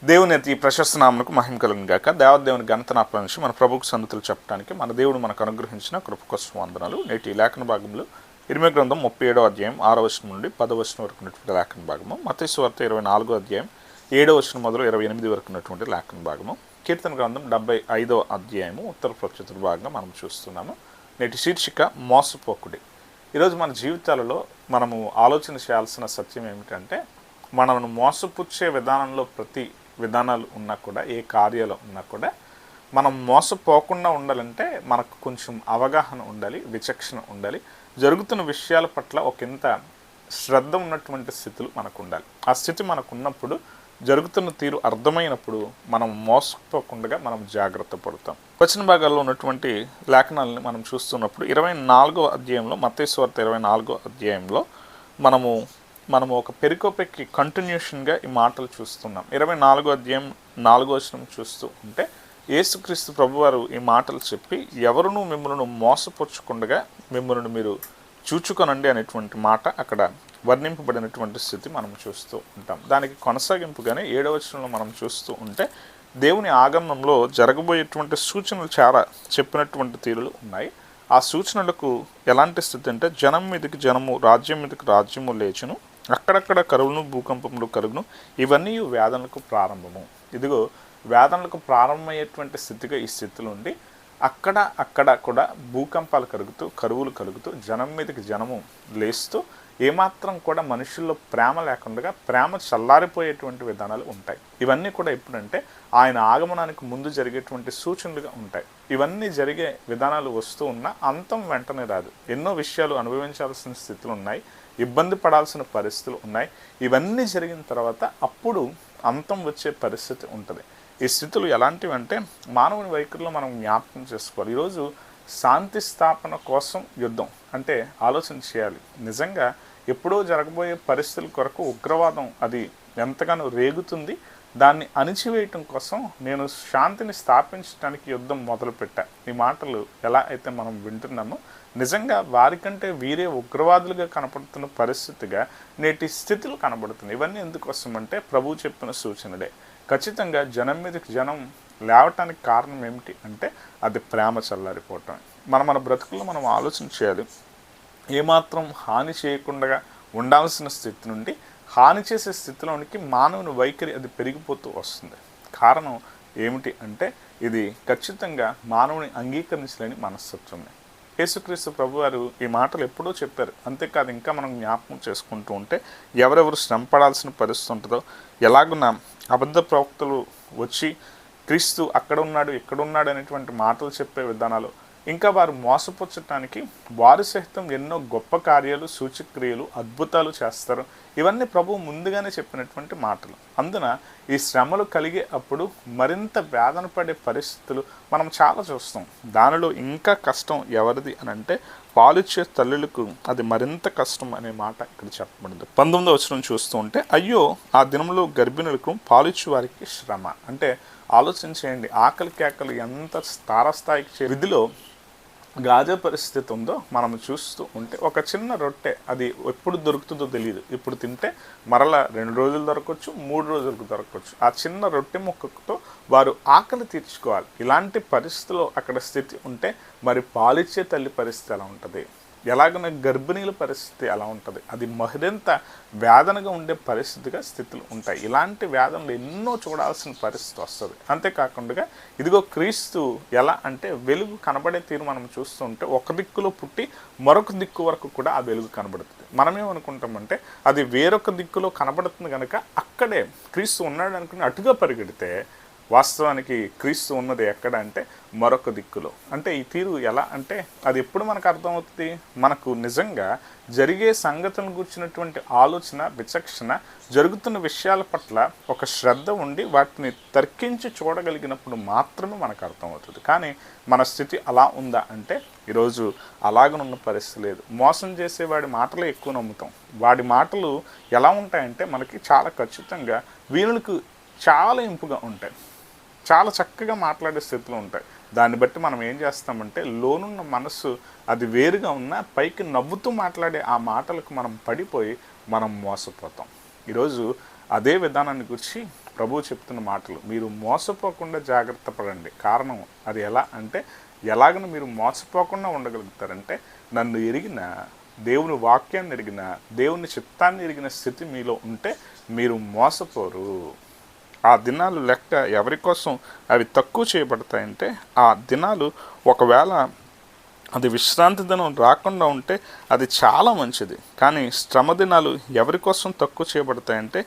దేవుని అతి ప్రశస్త నామమునకు మహిమ కలుగును గాక. దేవదేవుని ఘనతనాపల నుంచి మన ప్రభువుకు సన్నితులు చెప్పడానికి మన దేవుడు మనకు అనుగ్రహించిన కృప కోసం వందనాలు. నేటి లేఖన భాగంలో ఇర్మీయా గ్రంథం 37వ అధ్యాయం 6వ వచనం నుండి 10వ వచనం వరకు ఉన్నటువంటి లేఖన భాగము, మత్తయి సువార్త 24వ అధ్యాయం 7వ వచనం మొదలు 28 వరకు ఉన్నటువంటి లేఖన భాగము, కీర్తన గ్రంథం 75వ అధ్యాయము ఉత్తర ప్రచుతుల భాగంగా మనం చూస్తున్నాము. నేటి శీర్షిక మోసపోకుడి. ఈరోజు మన జీవితాలలో మనము ఆలోచన చేయాల్సిన సత్యం ఏమిటంటే, మనను మోసపుచ్చే విధానంలో ప్రతి విధానాలు ఉన్నా కూడా, ఏ కార్యాలు ఉన్నా కూడా మనం మోసపోకుండా ఉండాలంటే మనకు కొంచెం అవగాహన ఉండాలి, విచక్షణ ఉండాలి. జరుగుతున్న విషయాల పట్ల ఒకంత శ్రద్ధ ఉన్నటువంటి స్థితులు మనకు ఉండాలి. ఆ స్థితి మనకు ఉన్నప్పుడు, జరుగుతున్న తీరు అర్థమైనప్పుడు మనం మోసపోకుండా మనం జాగ్రత్త పడతాం. వచన భాగాల్లో ఉన్నటువంటి లేఖనాలని మనం చూస్తున్నప్పుడు 24వ అధ్యాయంలో, మత్తయి సువార్త 24వ అధ్యాయంలో మనము ఒక పెరికోపెక్కి కంటిన్యూషన్గా ఈ మాటలు చూస్తున్నాం. 24వ అధ్యాయం 4వ వచనం చూస్తూ ఉంటే, యేసుక్రీస్తు ప్రభువారు ఈ మాటలు చెప్పి, ఎవరును మిమ్మల్ని మోసపుచ్చకుండా మిమ్మల్ని మీరు చూచుకొనండి అనేటువంటి మాట అక్కడ వర్ణింపబడినటువంటి స్థితి మనం చూస్తూ ఉంటాం. దానికి కొనసాగింపుగానే 7వ వచనంలో మనం చూస్తూ ఉంటే, దేవుని ఆగమనంలో జరగబోయేటువంటి సూచనలు చాలా చెప్పినటువంటి తీరులు ఉన్నాయి. ఆ సూచనలకు ఎలాంటి స్థితి అంటే, జనం మీదకి జనము, రాజ్యం మీదకి రాజ్యము లేచును, అక్కడక్కడ కరువును, భూకంపములు కలుగును, ఇవన్నీ వేదనలకు ప్రారంభము. ఇదిగో వేదనలకు ప్రారంభమయ్యేటువంటి స్థితిగా ఈ స్థితిలో ఉండి, అక్కడ కూడా భూకంపాలు కలుగుతూ, కరువులు కలుగుతూ, జనం మీదకి జనము లేస్తూ, ఏమాత్రం కూడా మనుషుల్లో ప్రేమ లేకుండా ప్రేమ చల్లారిపోయేటువంటి విధానాలు ఉంటాయి. ఇవన్నీ కూడా ఎప్పుడంటే ఆయన ఆగమనానికి ముందు జరిగేటువంటి సూచనలుగా ఉంటాయి. ఇవన్నీ జరిగే విధానాలు వస్తూ ఉన్నా అంతం వెంటనే రాదు. ఎన్నో విషయాలు అనుభవించాల్సిన స్థితులు ఉన్నాయి, ఇబ్బంది పడాల్సిన పరిస్థితులు ఉన్నాయి. ఇవన్నీ జరిగిన తర్వాత అప్పుడు అంతం వచ్చే పరిస్థితి ఉంటుంది. ఈ స్థితులు ఎలాంటివి అంటే, మానవుని వైఖరిలో మనం జ్ఞాపకం చేసుకోవాలి. ఈరోజు శాంతి స్థాపన కోసం యుద్ధం అంటే ఆలోచన చేయాలి. నిజంగా ఎప్పుడో జరగబోయే పరిస్థితుల కొరకు ఉగ్రవాదం అది ఎంతగానో రేగుతుంది. దాన్ని అణిచివేయటం కోసం నేను శాంతిని స్థాపించడానికి యుద్ధం మొదలుపెట్టా. ఈ మాటలు ఎలా అయితే మనం వింటున్నామో, నిజంగా వారికంటే వీరే ఉగ్రవాదులుగా కనపడుతున్న పరిస్థితిగా నేటి స్థితులు కనబడుతున్నాయి. ఇవన్నీ ఎందుకోసం అంటే, ప్రభువు చెప్పిన సూచనలే. ఖచ్చితంగా జనం మీదకి జనం లేవటానికి కారణం ఏమిటి అంటే, అది ప్రేమ చల్లారిపోవటం. మన బ్రతుకుల్లో మనం ఆలోచన చేయాలి. ఏమాత్రం హాని చేయకుండా ఉండాల్సిన స్థితి నుండి హాని చేసే స్థితిలోనికి మానవుని వైఖరి అది పెరిగిపోతూ వస్తుంది. కారణం ఏమిటి అంటే, ఇది ఖచ్చితంగా మానవుని అంగీకరించలేని మనస్తత్వమే. యేసుక్రీస్తు ప్రభువారు ఈ మాటలు ఎప్పుడో చెప్పారు. అంతేకాదు, ఇంకా మనం జ్ఞాపకం చేసుకుంటూ ఉంటే, ఎవరెవరు శ్రమ పడాల్సిన పరిస్థితి ఉంటుందో, ఎలాగున్న అబద్ధ ప్రవక్తలు వచ్చి క్రీస్తు అక్కడ ఉన్నాడు, ఇక్కడ ఉన్నాడు అనేటువంటి మాటలు చెప్పే విధానాలు, ఇంకా వారు మోసపుచ్చటానికి వారు సహితం ఎన్నో గొప్ప కార్యాలు, సూచక్రియలు, అద్భుతాలు చేస్తారు. ఇవన్నీ ప్రభువు ముందుగానే చెప్పినటువంటి మాటలు. అందున ఈ శ్రమలు కలిగే అప్పుడు మరింత వేదన పడే పరిస్థితులు మనం చాలా చూస్తాం. దానిలో ఇంకా కష్టం ఎవరిది అని అంటే, పాలిచ్చే తల్లులకు అది మరింత కష్టం అనే మాట ఇక్కడ చెప్పబడింది. 19వ వచనం చూస్తూ ఉంటే, అయ్యో ఆ దినంలో గర్భిణులకు పాలిచ్చు వారికి శ్రమ. అంటే ఆలోచన చేయండి, ఆకలి కేకలు ఎంత తారస్థాయికి విధిలో గాజా పరిస్థితి ఉందో మనం చూస్తూ ఉంటే, ఒక చిన్న రొట్టె అది ఎప్పుడు దొరుకుతుందో తెలియదు. ఇప్పుడు తింటే మరలా 2 రోజులు దొరకవచ్చు, 3 రోజులకు దొరకవచ్చు. ఆ చిన్న రొట్టె ముక్కతో వారు ఆకలి తీర్చుకోవాలి. ఇలాంటి పరిస్థితిలో అక్కడ స్థితి ఉంటే, మరి పాలిచ్చే తల్లి పరిస్థితి ఎలా ఉంటుంది? ఎలాగైనా గర్భిణీల పరిస్థితి ఎలా ఉంటుంది? అది మరింత వేదనగా ఉండే పరిస్థితిగా స్థితులు ఉంటాయి. ఇలాంటి వేదనలు ఎన్నో చూడాల్సిన పరిస్థితి వస్తుంది. అంతేకాకుండా ఇదిగో క్రీస్తు ఎలా అంటే, వెలుగు కనబడే తీరు మనం చూస్తుంటే, ఒక దిక్కులో పుట్టి మరొక దిక్కు వరకు కూడా ఆ వెలుగు కనబడుతుంది. మనమేమనుకుంటామంటే, అది వేరొక దిక్కులో కనబడుతుంది కనుక అక్కడే క్రీస్తు ఉన్నాడు అనుకుని అటుగా పరిగెడితే, వాస్తవానికి క్రీస్తు ఉన్నది ఎక్కడ అంటే మరొక దిక్కులో. అంటే ఈ తీరు ఎలా అంటే, అది ఎప్పుడు మనకు అర్థమవుతుంది? మనకు నిజంగా జరిగే సంగతులను గురించినటువంటి ఆలోచన, విచక్షణ, జరుగుతున్న విషయాల పట్ల ఒక శ్రద్ధ ఉండి వాటిని తర్కించి చూడగలిగినప్పుడు మాత్రమే మనకు అర్థమవుతుంది. కానీ మన స్థితి అలా ఉందా అంటే, ఈరోజు అలాగనున్న పరిస్థితి లేదు. మోసం చేసేవాడి మాటలే ఎక్కువ నమ్ముతాం. వాడి మాటలు ఎలా ఉంటాయంటే, మనకి చాలా ఖచ్చితంగా వీళ్ళకు చాలా ఇంపుగా ఉంటాయి, చాలా చక్కగా మాట్లాడే స్థితిలో ఉంటాయి. దాన్ని బట్టి మనం ఏం చేస్తామంటే, లోనున్న మనసు అది వేరుగా ఉన్నా పైకి నవ్వుతూ మాట్లాడే ఆ మాటలకు మనం పడిపోయి మనం మోసపోతాం. ఈరోజు అదే విధానాన్ని గురించి ప్రభువు చెప్తున్న మాటలు. మీరు మోసపోకుండా జాగ్రత్త పడండి. కారణం అది ఎలా అంటే, ఎలాగను మీరు మోసపోకుండా ఉండగలుగుతారంటే, నన్ను ఎరిగిన, దేవుని వాక్యాన్ని ఎరిగిన, దేవుని చిత్తాన్ని ఎరిగిన స్థితి మీలో ఉంటే మీరు మోసపోరు. ఆ దినాలు లెక్క ఎవరి కోసం అవి తక్కువ చేయబడతాయంటే, ఆ దినాలు ఒకవేళ అది విశ్రాంతి దినం రాకుండా ఉంటే అది చాలా మంచిది. కానీ శ్రమ దినాలు ఎవరి కోసం తక్కువ చేయబడతాయంటే,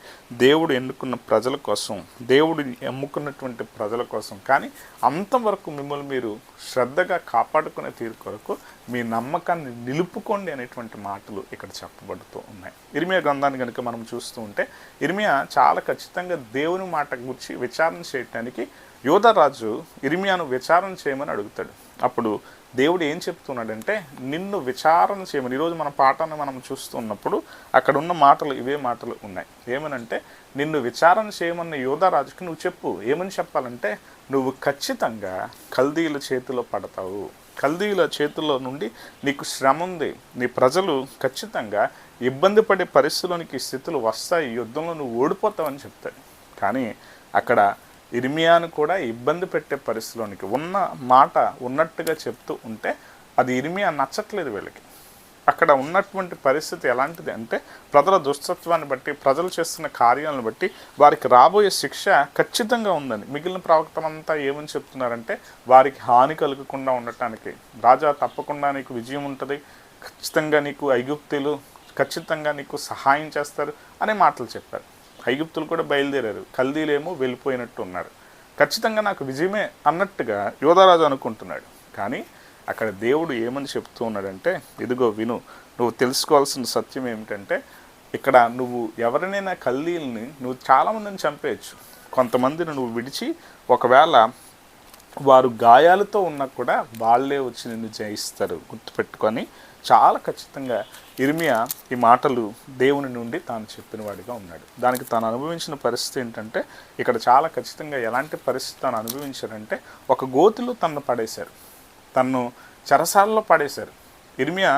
దేవుడు ఎన్నుకున్న ప్రజల కోసం, దేవుడు ఎమ్ముకున్నటువంటి ప్రజల కోసం. కానీ అంతవరకు మిమ్మల్ని మీరు శ్రద్ధగా కాపాడుకునే తీరు కొరకు మీ నమ్మకాన్ని నిలుపుకోండి అనేటువంటి మాటలు ఇక్కడ చెప్పబడుతూ ఉన్నాయి. ఇర్మియా గ్రంథాన్ని కనుక మనం చూస్తూ ఉంటే, ఇర్మియా చాలా ఖచ్చితంగా దేవుని మాట గురించి విచారణ చేయటానికి యోధారాజు ఇర్మియాను విచారణ చేయమని అడుగుతాడు. అప్పుడు దేవుడు ఏం చెప్తున్నాడంటే, నిన్ను విచారణ చేయమని. ఈరోజు మన పాఠాన్ని మనం చూస్తున్నప్పుడు అక్కడ ఉన్న మాటలు ఇవే మాటలు ఉన్నాయి. ఏమనంటే, నిన్ను విచారణ చేయమన్న యోధారాజుకి నువ్వు చెప్పు. ఏమని చెప్పాలంటే, నువ్వు ఖచ్చితంగా కల్దీయుల చేతిలో పడతావు. కల్దీయుల చేతుల్లో నుండి నీకు శ్రమ ఉంది. నీ ప్రజలు ఖచ్చితంగా ఇబ్బంది పడే పరిస్థితుల్లోనికి స్థితులు వస్తాయి. యుద్ధంలో నువ్వు ఓడిపోతావని చెప్తాడు. కానీ అక్కడ ఇర్మియాను కూడా ఇబ్బంది పెట్టే పరిస్థితిలోనికి ఉన్న మాట ఉన్నట్టుగా చెప్తూ ఉంటే అది ఇర్మియా నచ్చట్లేదు వీళ్ళకి. అక్కడ ఉన్నటువంటి పరిస్థితి ఎలాంటిది అంటే, ప్రజల దుష్టత్వాన్ని బట్టి, ప్రజలు చేస్తున్న కార్యాలను బట్టి వారికి రాబోయే శిక్ష ఖచ్చితంగా ఉందని. మిగిలిన ప్రవక్తలంతా ఏమని చెప్తున్నారంటే, వారికి హాని కలగకుండా ఉండటానికి, రాజా తప్పకుండా నీకు విజయం ఉంటుంది, ఖచ్చితంగా నీకు ఐగుప్తులు ఖచ్చితంగా నీకు సహాయం చేస్తారు అనే మాటలు చెప్పారు. ఐగుప్తులు కూడా బయలుదేరారు, కల్దీలేమో వెళ్ళిపోయినట్టు ఉన్నారు. ఖచ్చితంగా నాకు విజయమే అన్నట్టుగా యోధారాజు అనుకుంటున్నాడు. కానీ అక్కడ దేవుడు ఏమని చెప్తూ ఉన్నాడంటే, ఇదిగో విను, నువ్వు తెలుసుకోవాల్సిన సత్యం ఏమిటంటే, ఇక్కడ నువ్వు ఎవరినైనా కల్దీల్ని నువ్వు చాలామందిని చంపేయచ్చు. కొంతమందిని నువ్వు విడిచి, ఒకవేళ వారు గాయాలతో ఉన్నా కూడా వాళ్ళే వచ్చి నిన్ను జయిస్తారు. గుర్తుపెట్టుకొని చాలా ఖచ్చితంగా ఇర్మియా ఈ మాటలు దేవుని నుండి తాను చెప్పిన వాడిగా ఉన్నాడు. దానికి తాను అనుభవించిన పరిస్థితి ఏంటంటే, ఇక్కడ చాలా ఖచ్చితంగా ఎలాంటి పరిస్థితి తాను అనుభవించారంటే, ఒక గోతిలో తనను పడేశారు, తన్ను చెరసాలలో పడేశారు. ఇర్మియా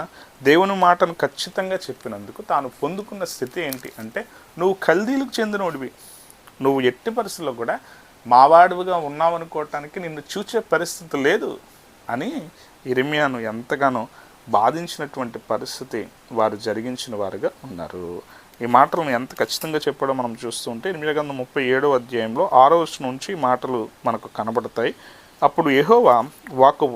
దేవుని మాటను ఖచ్చితంగా చెప్పినందుకు తాను పొందుకున్న స్థితి ఏంటి అంటే, నువ్వు కల్దీలకు చెందినోడివి, నువ్వు ఎట్టి పరిస్థితుల్లో కూడా మావాడివిగా ఉన్నావనుకోవటానికి నిన్ను చూచే పరిస్థితి లేదు అని ఇర్మియాను ఎంతగానో బాధించినటువంటి పరిస్థితి వారు జరిగించిన వారుగా ఉన్నారు. ఈ మాటలను ఎంత ఖచ్చితంగా చెప్పడం మనం చూస్తూ ఉంటే, ఇర్మియా గ్రంథం 37వ అధ్యాయంలో 6వ వచనం నుంచి ఈ మాటలు మనకు కనబడతాయి. అప్పుడు యెహోవా వాక్కు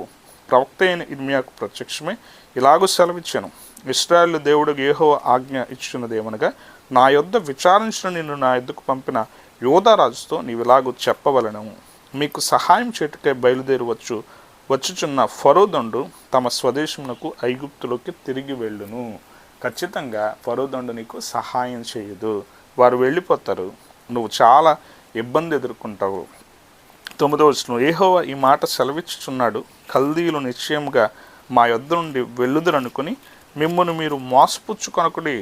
ప్రవక్త అయిన ఇర్మియాకు ప్రత్యక్షమై ఇలాగూ సెలవిచ్చాను, ఇశ్రాయేలు దేవుడు యెహోవా ఆజ్ఞ ఇచ్చున్నదేమనగా, నా యొద్ద విచారించిన నిన్ను నా యొద్దకు పంపిన యోధారాజుతో నీవిలాగూ చెప్పవలను, మీకు సహాయం చేటుకై వచ్చుచున్న ఫరోదండు తమ స్వదేశమునకు ఐగుప్తులోకి తిరిగి వెళ్ళును. ఖచ్చితంగా ఫరోదండు నీకు సహాయం చేయదు, వారు వెళ్ళిపోతారు, నువ్వు చాలా ఇబ్బంది ఎదుర్కొంటావు. 9వ వచనం, యెహోవా ఈ మాట సెలవిచ్చుచున్నాడు, కల్దీయులు నిశ్చయముగా మా యొద్ద నుండి వెళ్ళుదురనుకుని మిమ్మల్ని మీరు మోసపుచ్చుకొనకుడి,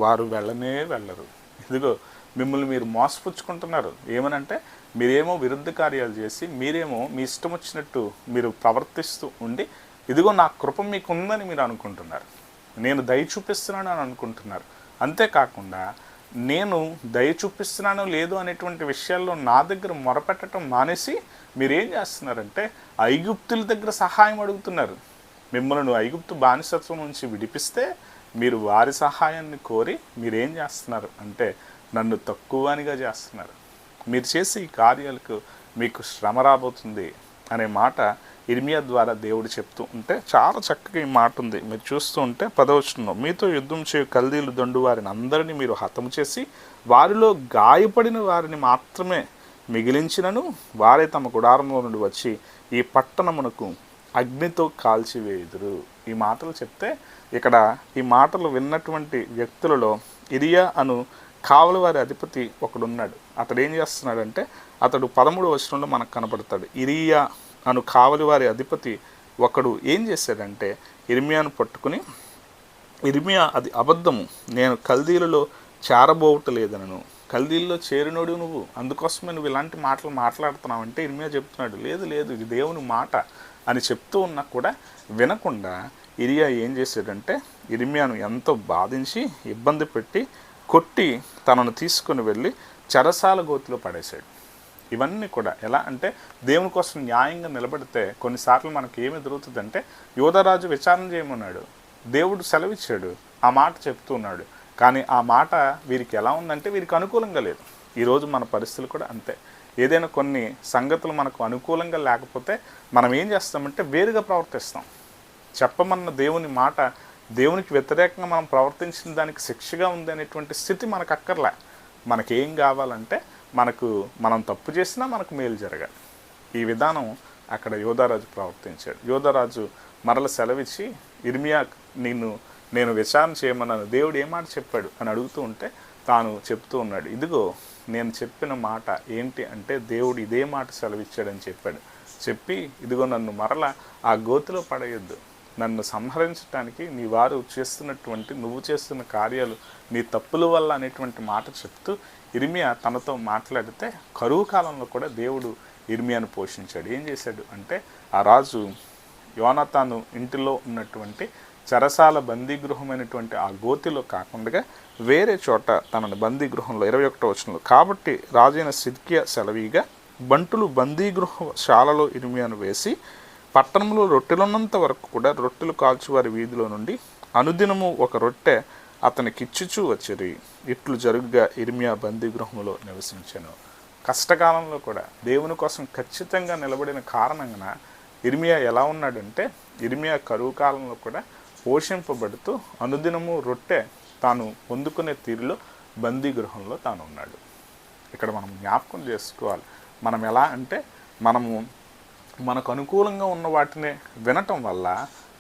వారు వెళ్ళనే వెళ్ళరు. ఇదిగో మిమ్మల్ని మీరు మోసపుచ్చుకుంటున్నారు. ఏమనంటే, మీరేమో విరుద్ధ కార్యాలు చేసి, మీరేమో మీ ఇష్టం వచ్చినట్టు మీరు ప్రవర్తిస్తూ ఉండి, ఇదిగో నా కృప మీకు ఉందని మీరు అనుకుంటున్నారు, నేను దయ చూపిస్తున్నాను అని అనుకుంటున్నారు. అంతేకాకుండా నేను దయ చూపిస్తున్నానో లేదు అనేటువంటి విషయాల్లో నా దగ్గర మొరపెట్టడం మానేసి మీరేం చేస్తున్నారంటే, ఐగుప్తుల దగ్గర సహాయం అడుగుతున్నారు. మిమ్మల్ని ఐగుప్తు బానిసత్వం నుంచి విడిపిస్తే మీరు వారి సహాయాన్ని కోరి మీరేం చేస్తున్నారు అంటే, నన్ను తక్కువనిగా చేస్తున్నారు. మీరు చేసే ఈ కార్యాలకు మీకు శ్రమ రాబోతుంది అనే మాట ఇర్మియా ద్వారా దేవుడు చెప్తూ ఉంటే చాలా చక్కగా ఈ మాట ఉంది. మీరు చూస్తూ ఉంటే 10వ వచనంలో, మీతో యుద్ధం చేయు కల్దీలు దండు వారిని అందరినీ మీరు హతము చేసి వారిలో గాయపడిన వారిని మాత్రమే మిగిలించినను, వారే తమ గుడారంలో నుండి వచ్చి ఈ పట్టణమునకు అగ్నితో కాల్చివేయుదురు. ఈ మాటలు చెప్తే ఇక్కడ ఈ మాటలు విన్నటువంటి వ్యక్తులలో ఇరియా అను కావలి వారి అధిపతి ఒకడున్నాడు. అతడు ఏం చేస్తున్నాడంటే, అతడు 13వ వచనంలో మనకు కనబడతాడు. ఇరియా అను కావలి వారి అధిపతి ఒకడు ఏం చేశాడంటే, ఇర్మియాను పట్టుకుని, ఇర్మియా అది అబద్ధము, నేను కల్దీలలో చేరబోవటలేదనను, కల్దీల్లో చేరినోడు నువ్వు, అందుకోసమే నువ్వు ఇలాంటి మాటలు మాట్లాడుతున్నావు అంటే ఇర్మియా చెప్తున్నాడు, లేదు లేదు ఇది దేవుని మాట అని చెప్తూ ఉన్నా కూడా వినకుండా ఇరియా ఏం చేశాడంటే, ఇర్మియాను ఎంతో బాధించి ఇబ్బంది పెట్టి కొట్టి తనను తీసుకుని వెళ్ళి చెరసాల గోతిలో పడేశాడు. ఇవన్నీ కూడా ఎలా అంటే దేవుని కోసం న్యాయంగా నిలబడితే కొన్నిసార్లు మనకి ఏమి ఎదురవుతుందంటే, యోధరాజు విచారణ చేయమన్నాడు, దేవుడు సెలవిచ్చాడు, ఆ మాట చెప్తూ ఉన్నాడు, కానీ ఆ మాట వీరికి ఎలా ఉందంటే వీరికి అనుకూలంగా లేదు. ఈరోజు మన పరిస్థితులు కూడా అంతే. ఏదైనా కొన్ని సంగతులు మనకు అనుకూలంగా లేకపోతే మనం ఏం చేస్తామంటే వేరుగా ప్రవర్తిస్తాం. చెప్పమన్న దేవుని మాట దేవునికి వ్యతిరేకంగా మనం ప్రవర్తించిన దానికి శిక్షగా ఉంది అనేటువంటి స్థితి మనకు అక్కర్లే. మనకేం కావాలంటే మనం తప్పు చేసినా మనకు మేలు జరగాలి. ఈ విధానం అక్కడ యోధారాజు ప్రవర్తించాడు. యోధారాజు మరల సెలవిచ్చి, ఇర్మియా నేను విచారణ చేయమన్నాను, దేవుడు ఏ మాట చెప్పాడు అని అడుగుతూ ఉంటే తాను చెప్తూ ఉన్నాడు, ఇదిగో నేను చెప్పిన మాట ఏంటి అంటే దేవుడు ఇదే మాట సెలవిచ్చాడని చెప్పాడు. చెప్పి ఇదిగో నన్ను మరల ఆ గోతిలో పడేయొద్దు, నన్ను సంహరించడానికి నీ వారు నువ్వు చేస్తున్న కార్యాలు నీ తప్పుల వల్ల అనేటువంటి మాట చెప్తూ ఇర్మియా తనతో మాట్లాడితే కరువు కాలంలో కూడా దేవుడు ఇర్మియాను పోషించాడు. ఏం చేశాడు అంటే, ఆ రాజు యోనాతాను ఇంటిలో ఉన్నటువంటి చెరసాల బందీగృహమైనటువంటి ఆ గోతిలో కాకుండా వేరే చోట తనని బందీగృహంలో 21వ వచనంలో, కాబట్టి రాజైన సిద్కియా సెలవీగా బంటులు బందీగృహ శాలలో ఇర్మియాను వేసి పట్టణంలో రొట్టెలున్నంత వరకు కూడా రొట్టెలు కాల్చువారి వీధిలో నుండి అనుదినము ఒక రొట్టె అతనికిచ్చుచూ వచ్చిరి. ఇట్లు జరుగుగా ఇర్మియా బందీగృహంలో నివసించాను. కష్టకాలంలో కూడా దేవుని కోసం ఖచ్చితంగా నిలబడిన కారణంగా ఇర్మియా ఎలా ఉన్నాడంటే, ఇర్మియా కరువు కాలంలో కూడా పోషింపబడుతూ అనుదినము రొట్టె తాను పొందుకునే తీరులో బందీగృహంలో తాను ఉన్నాడు. ఇక్కడ మనం జ్ఞాపకం చేసుకోవాలి, మనం ఎలా అంటే మనకు అనుకూలంగా ఉన్న వాటిని వినటం వల్ల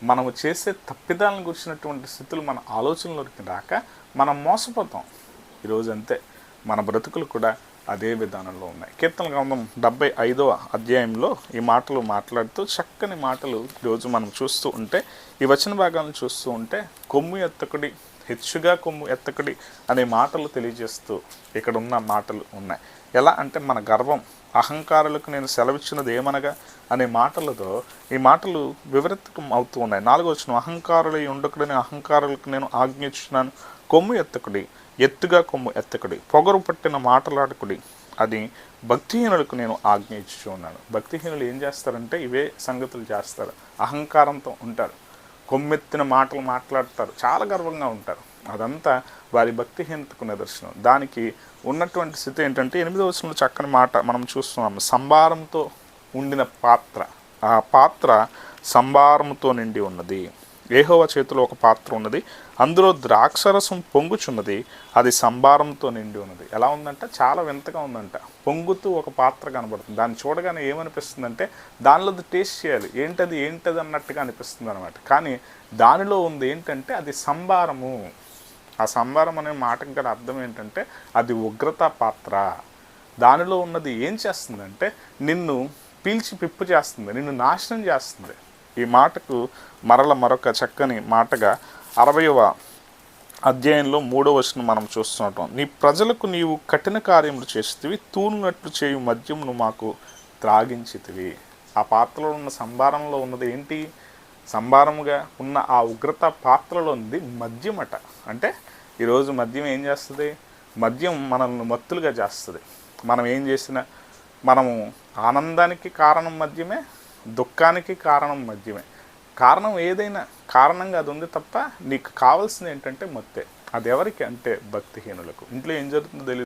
మనము చేసే తప్పిదాలను గురించినటువంటి స్థితులు మన ఆలోచనలోకి రాక మనం మోసపోతాం. ఈరోజు అంతే, మన బ్రతుకులు కూడా అదే విధానంలో ఉన్నాయి. కీర్తన గ్రంథం 75వ అధ్యాయంలో ఈ మాటలు మాట్లాడుతూ చక్కని మాటలు ఈరోజు మనం చూస్తూ ఉంటే, ఈ వచన భాగాలను చూస్తూ ఉంటే కొమ్ము ఎత్తకుడి, హెచ్చుగా కొమ్ము ఎత్తకుడి అనే మాటలు తెలియజేస్తూ ఇక్కడ ఉన్న మాటలు ఉన్నాయి. ఎలా అంటే మన గర్వం, అహంకారులకు నేను సెలవిచ్చినది ఏమనగా అనే మాటలతో ఈ మాటలు వివరితం అవుతూ ఉన్నాయి. 4వ వచనం, అహంకారులై ఉండకుడని అహంకారులకు నేను ఆజ్ఞించున్నాను, కొమ్ము ఎత్తకుడి, ఎత్తుగా కొమ్ము ఎత్తకుడి, పొగరు పట్టిన మాటలాడకుడి అని భక్తిహీనులకు నేను ఆజ్ఞ ఇచ్చుచూ ఉన్నాను. భక్తిహీనులు ఏం చేస్తారంటే ఇవే సంగతులు చేస్తారు. అహంకారంతో ఉంటారు, కొమ్మెత్తిన మాటలు మాట్లాడతారు, చాలా గర్వంగా ఉంటారు. అదంతా వారి భక్తిహీనతకు నిదర్శనం. దానికి ఉన్నటువంటి స్థితి ఏంటంటే 8వ వచనంలో చక్కని మాట మనం చూస్తున్నాము, సంభారంతో ఉండిన పాత్ర, ఆ పాత్ర సంభారంతో నిండి ఉన్నది. యెహోవా చేతిలో ఒక పాత్ర ఉన్నది, అందులో ద్రాక్షరసం పొంగుచున్నది, అది సంభారంతో నిండి ఉన్నది. ఎలా ఉందంటే చాలా వింతగా ఉందంట. పొంగుతూ ఒక పాత్ర కనబడుతుంది. దాన్ని చూడగానే ఏమనిపిస్తుందంటే దానిలో టేస్ట్ చేయాలి, ఏంటది అన్నట్టుగా అనిపిస్తుంది అనమాట. కానీ దానిలో ఉంది ఏంటంటే అది సంభారము. ఆ సంభారం అనే మాటకి గల అర్థం ఏంటంటే అది ఉగ్రత పాత్ర. దానిలో ఉన్నది ఏం చేస్తుందంటే నిన్ను పీల్చి పిప్పు చేస్తుంది, నిన్ను నాశనం చేస్తుంది. ఈ మాటకు మరొక చక్కని మాటగా 60వ అధ్యాయంలో 3వ వచనం మనం చూస్తుంటాం, నీ ప్రజలకు నీవు కఠిన కార్యములు చేసితివి, తూలినట్లు చేయు మద్యమును మాకు త్రాగించితివి. ఆ పాత్రలో ఉన్న సంభారంలో ఉన్నది ఏంటి? సంభారముగా ఉన్న ఆ ఉగ్రత పాత్రలో ఉంది మద్యమట. అంటే ఈరోజు మద్యం ఏం చేస్తుంది? మద్యం మనల్ని మత్తులుగా చేస్తుంది. మనం ఏం చేసినా మనము ఆనందానికి కారణం మద్యమే, దుఃఖానికి కారణం మద్యమే. కారణం ఏదైనా కారణంగా అది ఉంది తప్ప నీకు కావాల్సింది ఏంటంటే మత్తే. అది ఎవరికి అంటే భక్తిహీనులకు. ఇంట్లో ఏం జరుగుతుందో తెలియదు.